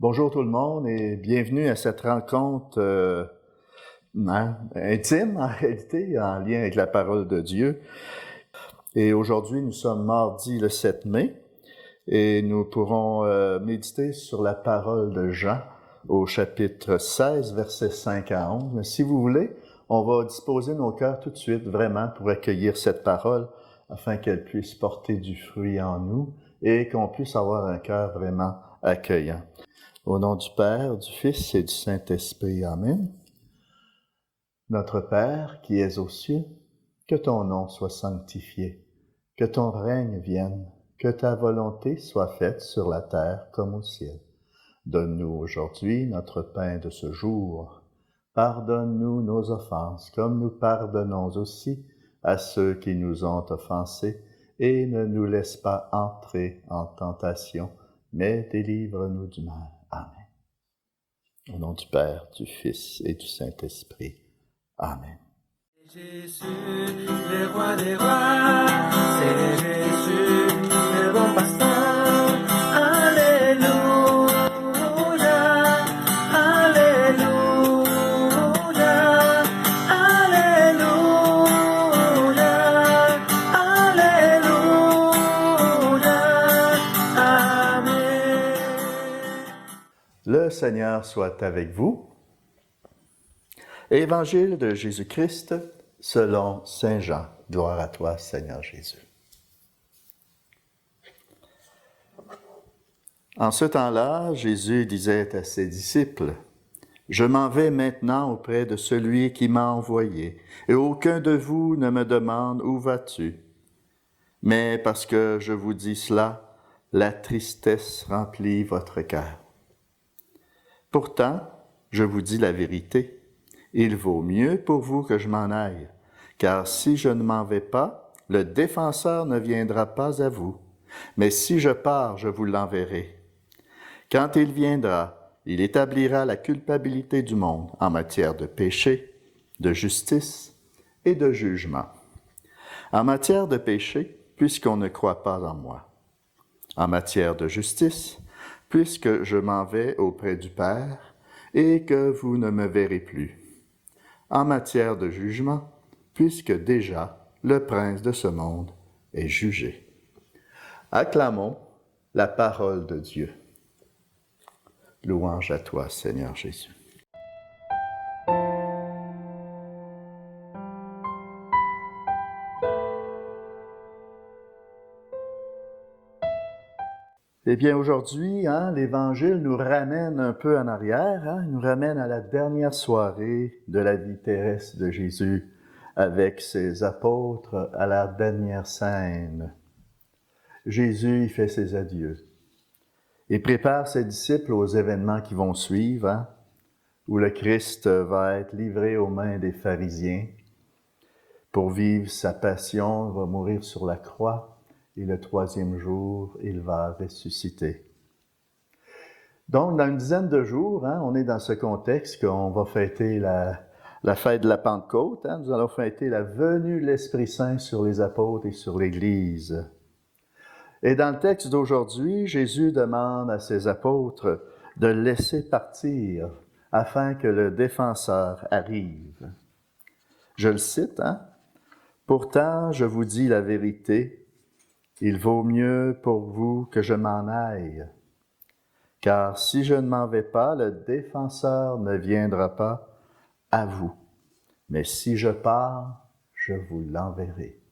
Bonjour tout le monde et bienvenue à cette rencontre intime en réalité, en lien avec la parole de Dieu. Et aujourd'hui, nous sommes mardi le 7 mai et nous pourrons méditer sur la parole de Jean au chapitre 16, versets 5 à 11. Mais si vous voulez, on va disposer nos cœurs tout de suite vraiment pour accueillir cette parole afin qu'elle puisse porter du fruit en nous et qu'on puisse avoir un cœur vraiment accueillant. Au nom du Père, du Fils et du Saint-Esprit. Amen. Notre Père qui es aux cieux, que ton nom soit sanctifié, que ton règne vienne, que ta volonté soit faite sur la terre comme au ciel. Donne-nous aujourd'hui notre pain de ce jour. Pardonne-nous nos offenses, comme nous pardonnons aussi à ceux qui nous ont offensés, et ne nous laisse pas entrer en tentation, mais délivre-nous du mal. Amen. Au nom du Père, du Fils et du Saint-Esprit. Amen. Jésus, le roi des rois, c'est Jésus, le bon pasteur. Alléluia, Alléluia, Alléluia, Alléluia, Amen. Le Seigneur soit avec vous. Évangile de Jésus-Christ selon Saint Jean. Gloire à toi, Seigneur Jésus. En ce temps-là, Jésus disait à ses disciples, « Je m'en vais maintenant auprès de celui qui m'a envoyé, et aucun de vous ne me demande où vas-tu. Mais parce que je vous dis cela, la tristesse remplit votre cœur. Pourtant, je vous dis la vérité. Il vaut mieux pour vous que je m'en aille, car si je ne m'en vais pas, le défenseur ne viendra pas à vous. Mais si je pars, je vous l'enverrai. Quand il viendra, il établira la culpabilité du monde en matière de péché, de justice et de jugement. En matière de péché, puisqu'on ne croit pas en moi. En matière de justice, puisque je m'en vais auprès du Père et que vous ne me verrez plus. En matière de jugement, puisque déjà le prince de ce monde est jugé. Acclamons la parole de Dieu. Louange à toi, Seigneur Jésus. Eh bien, aujourd'hui, l'Évangile nous ramène un peu en arrière, il nous ramène à la dernière soirée de la vie terrestre de Jésus avec ses apôtres à la dernière scène. Jésus, il fait ses adieux. Il prépare ses disciples aux événements qui vont suivre, où le Christ va être livré aux mains des pharisiens pour vivre sa passion, il va mourir sur la croix. Et le troisième jour, il va ressusciter. Donc, dans une dizaine de jours, on est dans ce contexte qu'on va fêter la fête de la Pentecôte. Nous allons fêter la venue de l'Esprit Saint sur les apôtres et sur l'Église. Et dans le texte d'aujourd'hui, Jésus demande à ses apôtres de le laisser partir afin que le défenseur arrive. Je le cite, « Pourtant, je vous dis la vérité, il vaut mieux pour vous que je m'en aille. Car si je ne m'en vais pas, le défenseur ne viendra pas à vous. Mais si je pars, je vous l'enverrai. »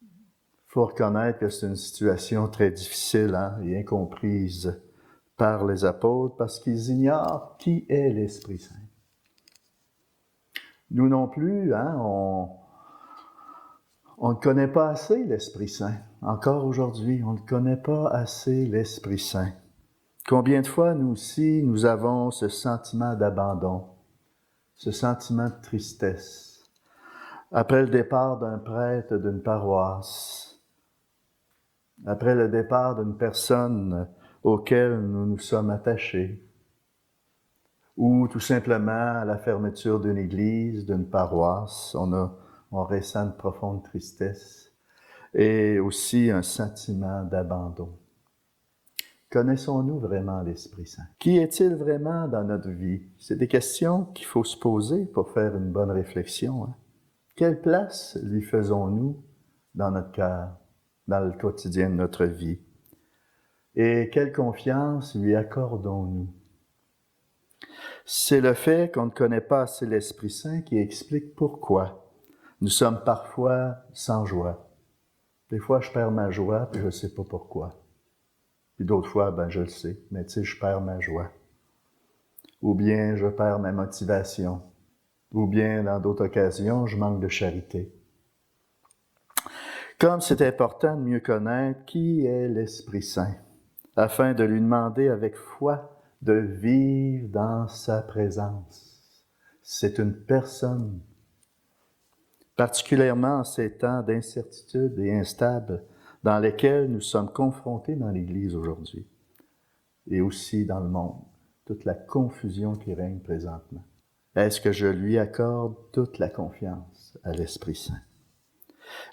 Il faut reconnaître que c'est une situation très difficile et incomprise par les apôtres parce qu'ils ignorent qui est l'Esprit Saint. Nous non plus, on ne connaît pas assez l'Esprit Saint. Encore aujourd'hui, on ne connaît pas assez l'Esprit Saint. Combien de fois, nous aussi, nous avons ce sentiment d'abandon, ce sentiment de tristesse. Après le départ d'un prêtre d'une paroisse, après le départ d'une personne auquel nous nous sommes attachés, ou tout simplement à la fermeture d'une église, d'une paroisse, on ressent une profonde tristesse et aussi un sentiment d'abandon. Connaissons-nous vraiment l'Esprit Saint? Qui est-il vraiment dans notre vie? C'est des questions qu'il faut se poser pour faire une bonne réflexion. Hein? Quelle place lui faisons-nous dans notre cœur, dans le quotidien de notre vie? Et quelle confiance lui accordons-nous? C'est le fait qu'on ne connaît pas assez l'Esprit Saint qui explique pourquoi nous sommes parfois sans joie. Des fois, je perds ma joie, puis je ne sais pas pourquoi. Puis d'autres fois, je le sais, mais tu sais, je perds ma joie. Ou bien je perds ma motivation. Ou bien, dans d'autres occasions, je manque de charité. Comme c'est important de mieux connaître qui est l'Esprit Saint, afin de lui demander avec foi de vivre dans sa présence. C'est une personne, particulièrement en ces temps d'incertitude et instables dans lesquels nous sommes confrontés dans l'Église aujourd'hui et aussi dans le monde, toute la confusion qui règne présentement. Est-ce que je lui accorde toute la confiance à l'Esprit Saint?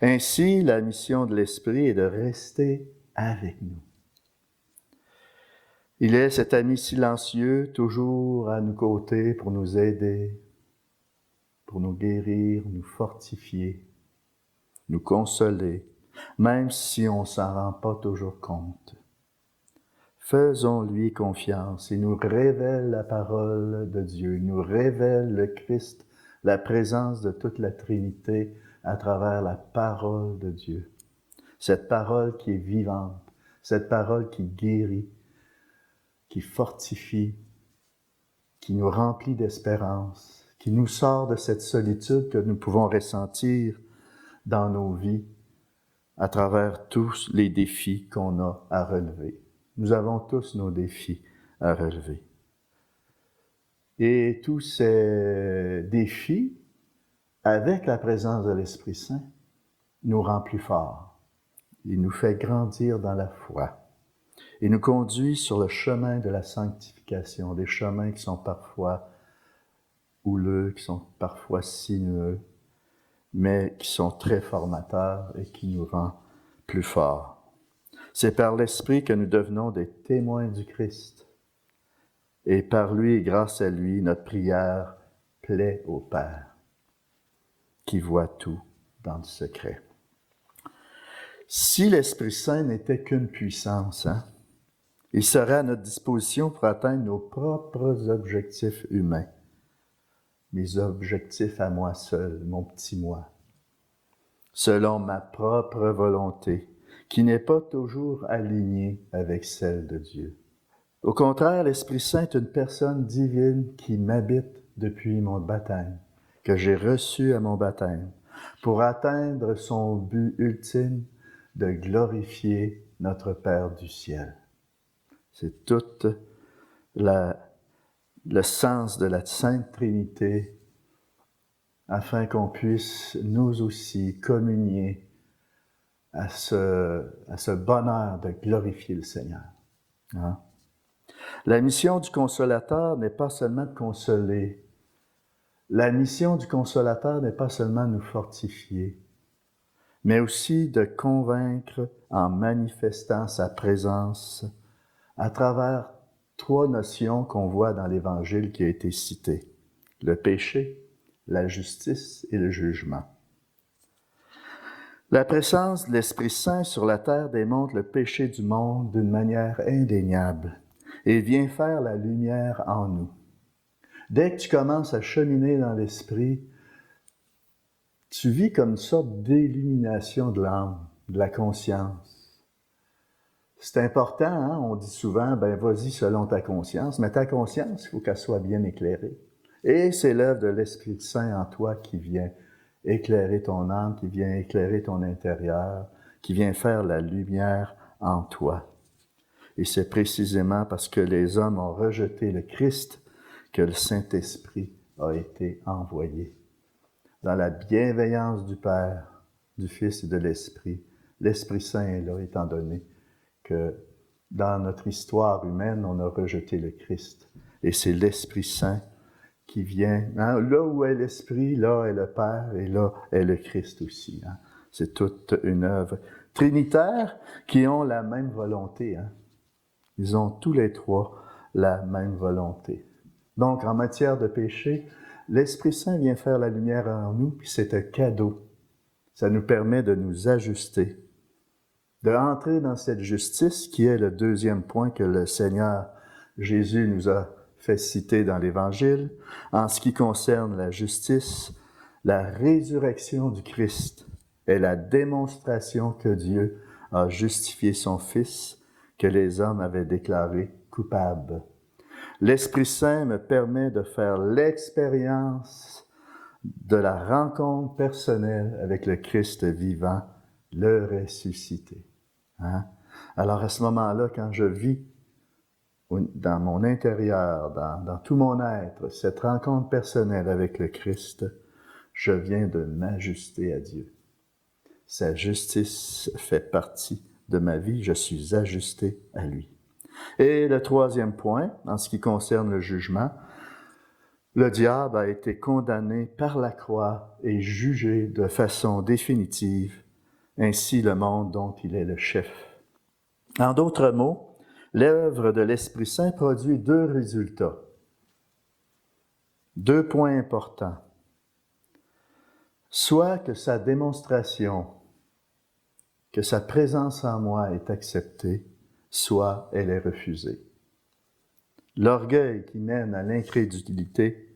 Ainsi, la mission de l'Esprit est de rester avec nous. Il est cet ami silencieux, toujours à nos côtés pour nous aider, pour nous guérir, nous fortifier, nous consoler, même si on ne s'en rend pas toujours compte. Faisons-lui confiance. Il nous révèle la parole de Dieu, il nous révèle le Christ, la présence de toute la Trinité à travers la parole de Dieu. Cette parole qui est vivante, cette parole qui guérit, qui fortifie, qui nous remplit d'espérance, qui nous sort de cette solitude que nous pouvons ressentir dans nos vies à travers tous les défis qu'on a à relever. Nous avons tous nos défis à relever. Et tous ces défis, avec la présence de l'Esprit Saint, nous rend plus forts. Il nous fait grandir dans la foi. Il nous conduit sur le chemin de la sanctification, des chemins qui sont parfois houleux, qui sont parfois sinueux, mais qui sont très formateurs et qui nous rendent plus forts. C'est par l'Esprit que nous devenons des témoins du Christ. Et par lui et grâce à lui, notre prière plaît au Père, qui voit tout dans le secret. Si l'Esprit Saint n'était qu'une puissance, il serait à notre disposition pour atteindre nos propres objectifs humains. Mes objectifs à moi seul, mon petit moi, selon ma propre volonté, qui n'est pas toujours alignée avec celle de Dieu. Au contraire, l'Esprit Saint est une personne divine qui m'habite depuis mon baptême, que j'ai reçu à mon baptême, pour atteindre son but ultime de glorifier notre Père du ciel. C'est tout le sens de la Sainte Trinité, afin qu'on puisse nous aussi communier à ce bonheur de glorifier le Seigneur. Hein? La mission du Consolateur n'est pas seulement de consoler. La mission du Consolateur n'est pas seulement de nous fortifier, mais aussi de convaincre en manifestant sa présence à travers 3 notions qu'on voit dans l'Évangile qui a été cité: le péché, la justice et le jugement. La présence de l'Esprit Saint sur la terre démontre le péché du monde d'une manière indéniable et vient faire la lumière en nous. Dès que tu commences à cheminer dans l'Esprit, tu vis comme une sorte d'illumination de l'âme, de la conscience. C'est important, on dit souvent, vas-y selon ta conscience, mais ta conscience, il faut qu'elle soit bien éclairée. Et c'est l'œuvre de l'Esprit Saint en toi qui vient éclairer ton âme, qui vient éclairer ton intérieur, qui vient faire la lumière en toi. Et c'est précisément parce que les hommes ont rejeté le Christ que le Saint-Esprit a été envoyé. Dans la bienveillance du Père, du Fils et de l'Esprit, l'Esprit Saint est là, étant donné que dans notre histoire humaine, on a rejeté le Christ. Et c'est l'Esprit Saint qui vient. Là où est l'Esprit, là est le Père, et là est le Christ aussi. C'est toute une œuvre trinitaire qui ont la même volonté. Ils ont tous les trois la même volonté. Donc, en matière de péché, l'Esprit Saint vient faire la lumière en nous, puis c'est un cadeau. Ça nous permet de nous ajuster, de entrer dans cette justice qui est le deuxième point que le Seigneur Jésus nous a fait citer dans l'Évangile. En ce qui concerne la justice, la résurrection du Christ est la démonstration que Dieu a justifié son Fils, que les hommes avaient déclaré coupable. L'Esprit Saint me permet de faire l'expérience de la rencontre personnelle avec le Christ vivant, le ressuscité. Hein? Alors à ce moment-là, quand je vis dans mon intérieur, dans tout mon être, cette rencontre personnelle avec le Christ, je viens de m'ajuster à Dieu. Sa justice fait partie de ma vie, je suis ajusté à lui. Et le troisième point, en ce qui concerne le jugement, le diable a été condamné par la croix et jugé de façon définitive, ainsi le monde dont il est le chef. En d'autres mots, l'œuvre de l'Esprit Saint produit deux résultats, deux points importants. Soit que sa démonstration, que sa présence en moi est acceptée, soit elle est refusée. L'orgueil qui mène à l'incrédulité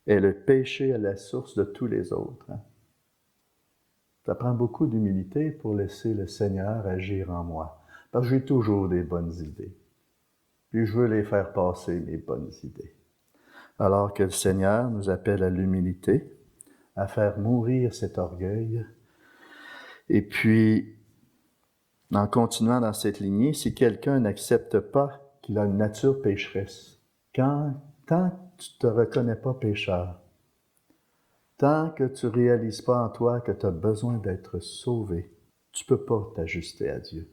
est le péché à la source de tous les autres. Ça prend beaucoup d'humilité pour laisser le Seigneur agir en moi, parce que j'ai toujours des bonnes idées. Puis je veux les faire passer, mes bonnes idées. Alors que le Seigneur nous appelle à l'humilité, à faire mourir cet orgueil. Et puis, en continuant dans cette lignée, si quelqu'un n'accepte pas qu'il a une nature pécheresse, tant que tu ne te reconnais pas pécheur, tant que tu ne réalises pas en toi que tu as besoin d'être sauvé, tu ne peux pas t'ajuster à Dieu.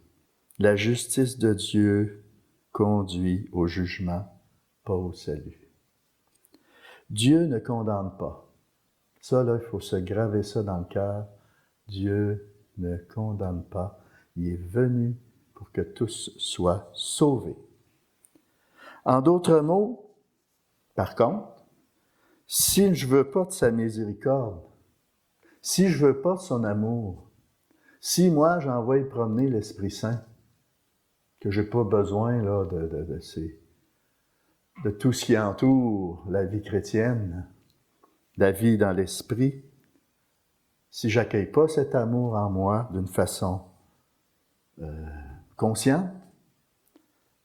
La justice de Dieu conduit au jugement, pas au salut. Dieu ne condamne pas. Ça, là, il faut se graver ça dans le cœur. Dieu ne condamne pas. Il est venu pour que tous soient sauvés. En d'autres mots, par contre, si je ne veux pas de sa miséricorde, si je ne veux pas de son amour, si moi j'envoie promener l'Esprit Saint, que je n'ai pas besoin là, de tout ce qui entoure la vie chrétienne, la vie dans l'esprit, si je n'accueille pas cet amour en moi d'une façon consciente,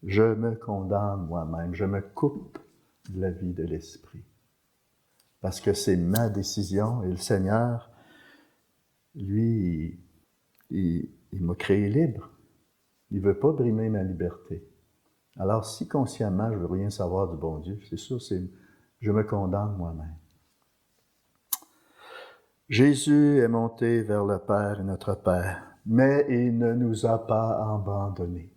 je me condamne moi-même, je me coupe de la vie de l'esprit. Parce que c'est ma décision et le Seigneur, lui, il m'a créé libre. Il ne veut pas brimer ma liberté. Alors, si consciemment je ne veux rien savoir du bon Dieu, c'est sûr, je me condamne moi-même. Jésus est monté vers le Père et notre Père, mais il ne nous a pas abandonnés.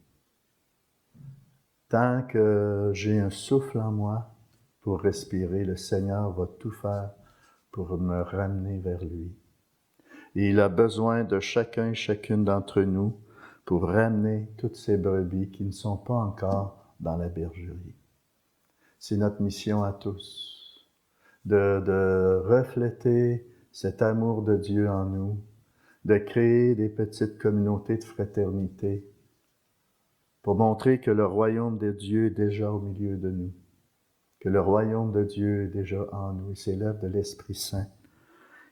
Tant que j'ai un souffle en moi pour respirer, le Seigneur va tout faire pour me ramener vers lui. Et il a besoin de chacun et chacune d'entre nous pour ramener toutes ces brebis qui ne sont pas encore dans la bergerie. C'est notre mission à tous, de refléter cet amour de Dieu en nous, de créer des petites communautés de fraternité pour montrer que le royaume de Dieu est déjà au milieu de nous, que le royaume de Dieu est déjà en nous, et c'est l'œuvre de l'Esprit Saint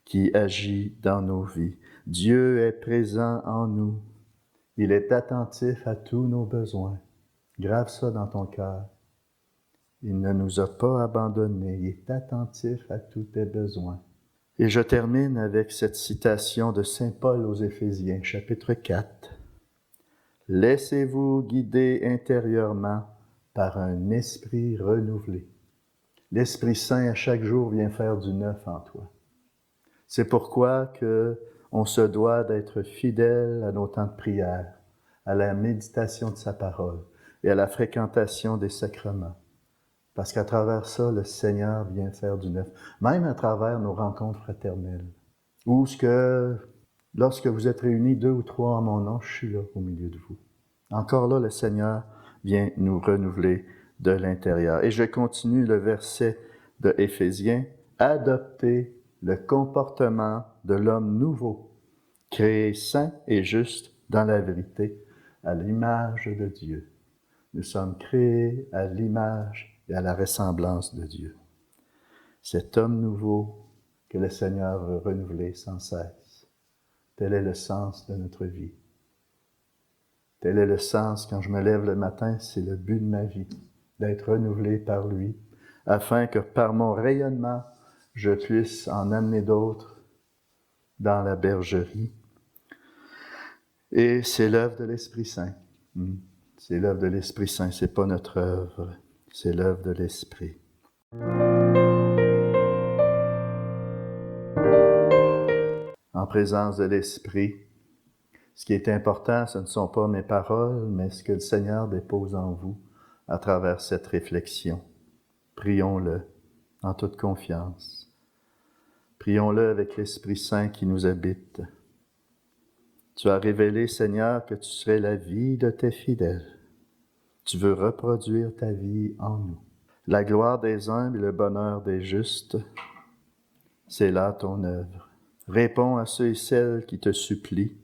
qui agit dans nos vies. Dieu est présent en nous. Il est attentif à tous nos besoins. Grave ça dans ton cœur. Il ne nous a pas abandonnés. Il est attentif à tous tes besoins. Et je termine avec cette citation de saint Paul aux Éphésiens, chapitre 4. « Laissez-vous guider intérieurement par un esprit renouvelé. » L'Esprit Saint, à chaque jour, vient faire du neuf en toi. C'est pourquoi on se doit d'être fidèle à nos temps de prière, à la méditation de sa parole et à la fréquentation des sacrements. Parce qu'à travers ça, le Seigneur vient faire du neuf, même à travers nos rencontres fraternelles. Où lorsque vous êtes réunis 2 ou 3 en mon nom, je suis là au milieu de vous. Encore là, le Seigneur viens nous renouveler de l'intérieur. Et je continue le verset de Éphésiens, adopter le comportement de l'homme nouveau, créé saint et juste dans la vérité, à l'image de Dieu. Nous sommes créés à l'image et à la ressemblance de Dieu. Cet homme nouveau que le Seigneur veut renouveler sans cesse. Tel est le sens de notre vie. Tel est le sens, quand je me lève le matin, c'est le but de ma vie, d'être renouvelé par lui, afin que par mon rayonnement, je puisse en amener d'autres dans la bergerie. Et c'est l'œuvre de l'Esprit Saint. C'est l'œuvre de l'Esprit Saint, c'est pas notre œuvre, c'est l'œuvre de l'Esprit. En présence de l'Esprit, ce qui est important, ce ne sont pas mes paroles, mais ce que le Seigneur dépose en vous à travers cette réflexion. Prions-le en toute confiance. Prions-le avec l'Esprit Saint qui nous habite. Tu as révélé, Seigneur, que tu serais la vie de tes fidèles. Tu veux reproduire ta vie en nous. La gloire des humbles et le bonheur des justes, c'est là ton œuvre. Réponds à ceux et celles qui te supplient.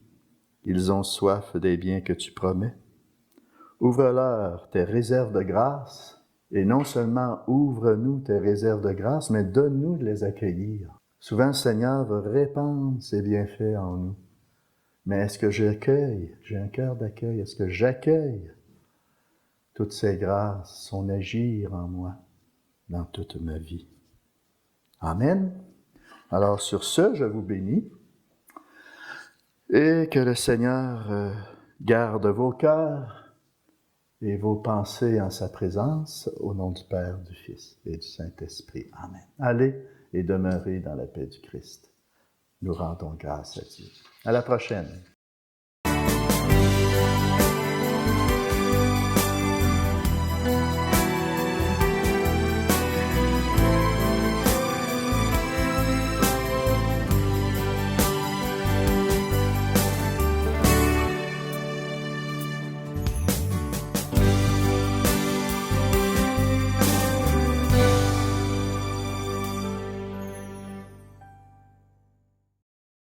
Ils ont soif des biens que tu promets. Ouvre-leur tes réserves de grâce, et non seulement ouvre-nous tes réserves de grâce, mais donne-nous de les accueillir. Souvent, le Seigneur veut répandre ses bienfaits en nous. Mais est-ce que j'accueille? J'ai un cœur d'accueil. Est-ce que j'accueille toutes ces grâces, son agir en moi, dans toute ma vie? Amen. Alors sur ce, je vous bénis. Et que le Seigneur garde vos cœurs et vos pensées en sa présence, au nom du Père, du Fils et du Saint-Esprit. Amen. Allez et demeurez dans la paix du Christ. Nous rendons grâce à Dieu. À la prochaine.